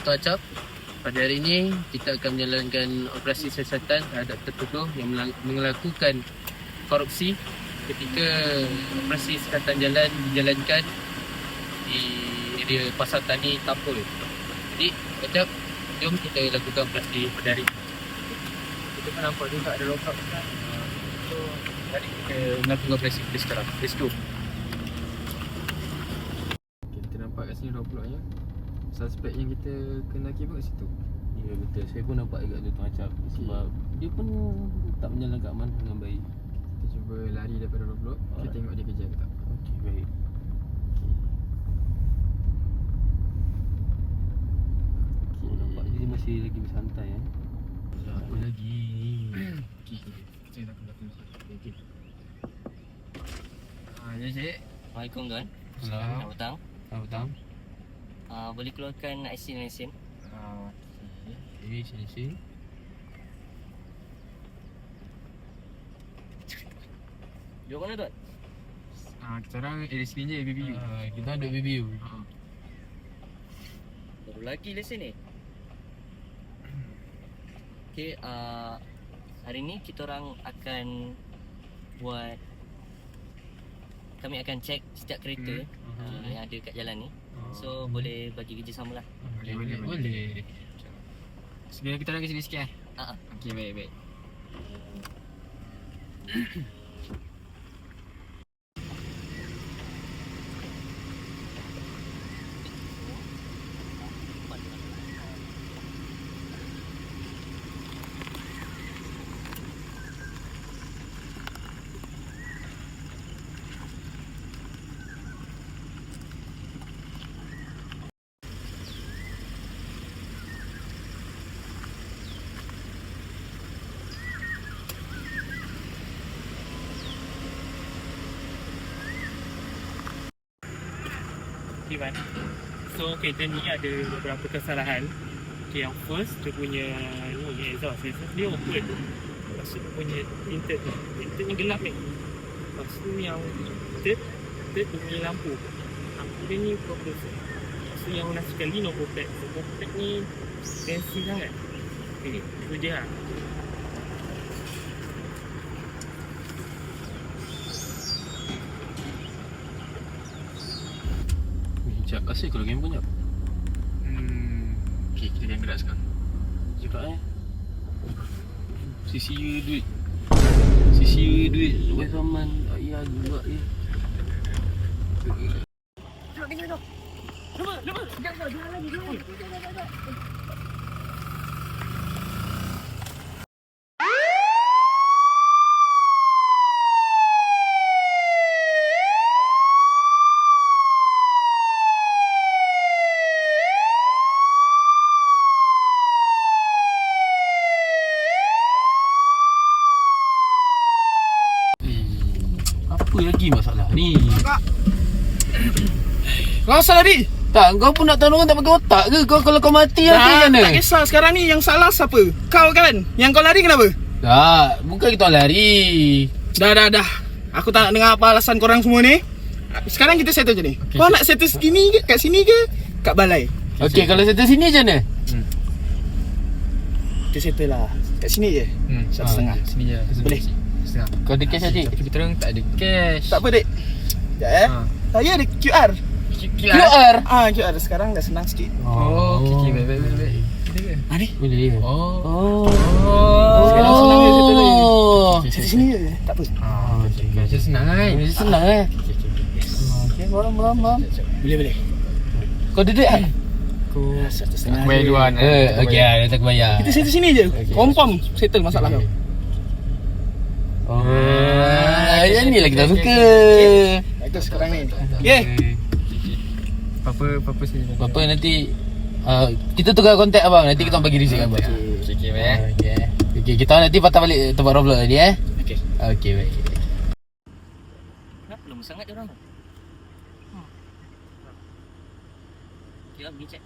Dato' Acap. Pada hari ini kita akan menjalankan operasi siasatan terhadap tertuduh yang melakukan korupsi ketika operasi siasatan jalan dijalankan di area Pasar Tani Tapul. Jadi Acap, jom kita lakukan operasi pada hari ini. Kita kan nampak juga ada lockup kan. So mari kita lakukan operasi kita sekarang. Let's go. Kita nampak kat sini roadblock nya. Suspek yang kita kenaki pun kat situ. Ya betul, saya pun nampak dekat tu Tuan Acap. Sebab dia pun tak menjalankan amanah dengan baik. Kita cuba lari daripada roadblock. Kita tengok dia kejar ke tak. Okey, baik. Oh, nampak dia masih lagi bersantai Apa lagi? Okey. Kita nak kena okey. Ya cik. Assalamualaikum tuan. Salam. Selamat petang. Selamat petang. Boleh keluarkan IC dan lesen? Okey, sini. Duduk mana tuan? Kita orang area sini je BBU. Kita ada BBU. Baru lagi lesen ni. Okey, hari ni kita orang akan buat, kami akan cek setiap kereta yang ada kat jalan ni. So boleh bagi kerjasama lah. Boleh. Sebenarnya kita orang ke sini sikit Okey, baik. Okay, Wan. So kereta ni ada beberapa kesalahan. Okay, yang first dia punya ni exhaust dia open. Lepas tu dia punya intern gelap ni. Lepas tu yang third dia punya lampu dia ni problem. Lepas tu yang last sekali nombor plate. Nombor plate ni fancy sangat. Okay, itu je lah. Cak kasih kalau game punya. Okey, kita game gerak sekarang. Cakap Sisi duit Wai Saman. Ya juga ya. Apa lagi masalah ni? Kau salah ni. Tak, kau pun nak tahu orang tak pakai otak ke? Kalau kau mati nanti macam mana? Tak kisah sekarang ni yang salah siapa? Kau kan? Yang kau lari kenapa? Tak, bukan kita lari. Dah. Aku tak nak dengar apa alasan korang semua ni. Sekarang kita settle je ni. Kau nak settle segini ke? Kat sini ke? Kat balai? Okey, kalau settle sini macam mana? Kita settle lah. Kat sini je. 1.5. Sini je. Boleh? Setengah. Kau ada cash adik? Kita orang tak ada cash. Tak apa dek. Sekejap Saya ada QR. QR? QR sekarang dah senang sikit. Okey, baik. Kita ke? Ni. Boleh. Sekarang senang je settle lagi. Settle sini je. Tak apa. Okey. Macam senang kan? Senang Okey, faham. Boleh. Kau duduk kan? Aku 1.5. Aku bayar duluan. Okey, dah tak bayar. Kita settle sini je. Confirm settle masalah kau. Yang ni lah kita suka. Bagus sekarang ni. Apa sini? Apa nanti kita tukar kontak abang. Nanti kita bagi risik abang. Okey, baik. Okey, kita nanti patah balik tempat roadblock tadi Okey, baik. Kenapa lama sangat dia orang tu? Okey, pergi cek.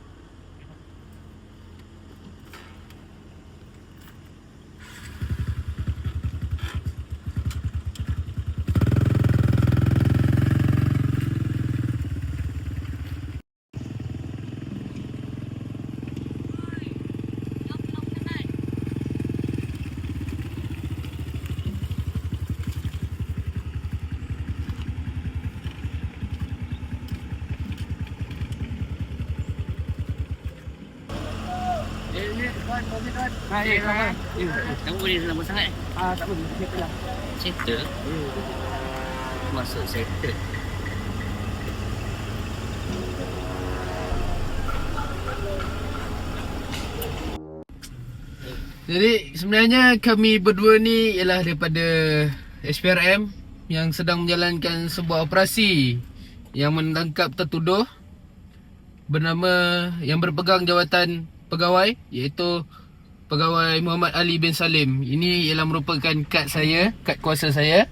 Kamu boleh lama sangat. Tak boleh. Kita lah. Settle. Masuk settle. Jadi sebenarnya kami berdua ni ialah daripada SPRM yang sedang menjalankan sebuah operasi yang menangkap tertuduh bernama yang berpegang jawatan pegawai, iaitu Pegawai Muhammad Ali bin Salim. Ini ialah merupakan kad saya, kad kuasa saya.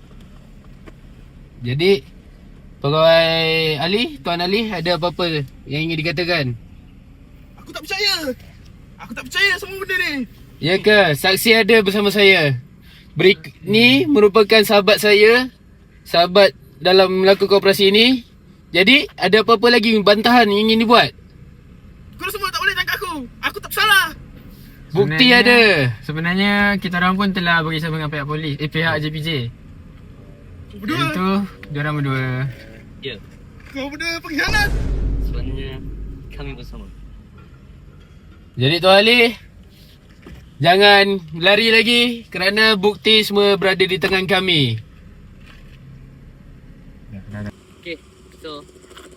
Jadi Pegawai Ali, Tuan Ali, ada apa-apa yang ingin dikatakan? Aku tak percaya. Aku tak percaya semua benda ni. Ya ke? Saksi ada bersama saya. Ni merupakan sahabat saya, sahabat dalam melakukan operasi ini. Jadi ada apa-apa lagi bantahan yang ingin dibuat? Korang semua tak boleh tangkap aku. Aku tak bersalah. Bukti ada. Sebenarnya kita orang pun telah bersama dengan pihak polis, pihak JPJ. Berdua. Itu diorang berdua. Ya, Kau berdua pengkhianat. sebenarnya kami bersama. Jadi Tuan Ali, jangan lari lagi kerana bukti semua berada di tangan kami. Okay, so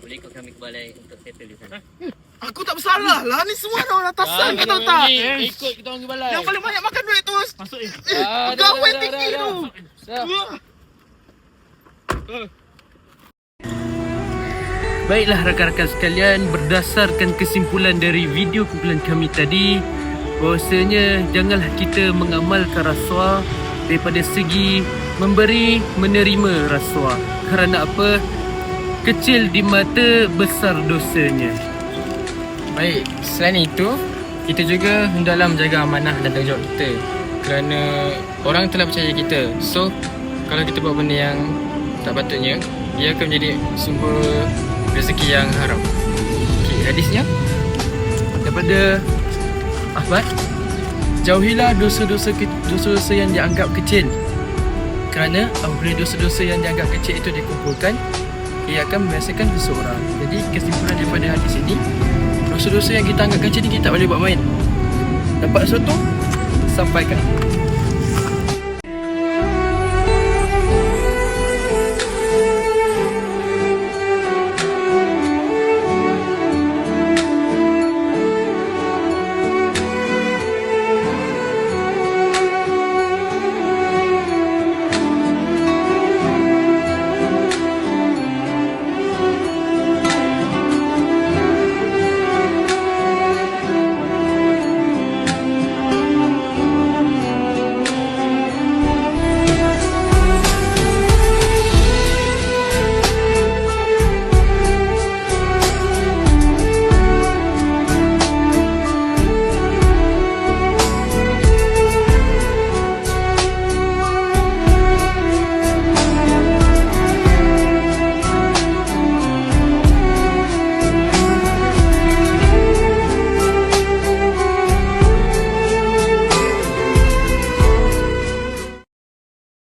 boleh ikut kami ke balai untuk settle di sana. Aku tak bersalah lah. Ni semua orang atasan kau tahu tak? Ikut kita orang ke balai. Yang paling banyak makan duit tu. Masuk Pegawai tinggi tu. Baiklah rakan-rakan sekalian, berdasarkan kesimpulan dari video kumpulan kami tadi, bahawasanya janganlah kita mengamalkan rasuah daripada segi memberi menerima rasuah. Kerana apa? Kecil di mata, besar dosanya. Baik, selain itu, kita juga hendaklah menjaga amanah dan tanggungjawab kita. Kerana orang telah percaya kita. So, kalau kita buat benda yang tak patutnya, ia akan menjadi sumber rezeki yang haram. Okay, hadisnya Daripada Ahmad, jauhilah dosa-dosa yang dianggap kecil. Kerana apabila dosa-dosa yang dianggap kecil itu dikumpulkan, ia akan membinasakan seseorang. Jadi kesimpulan daripada hadis ini, dosa-dosa yang kita anggap kecil ni kita tak boleh buat main. Dapat sesuatu, sampaikan.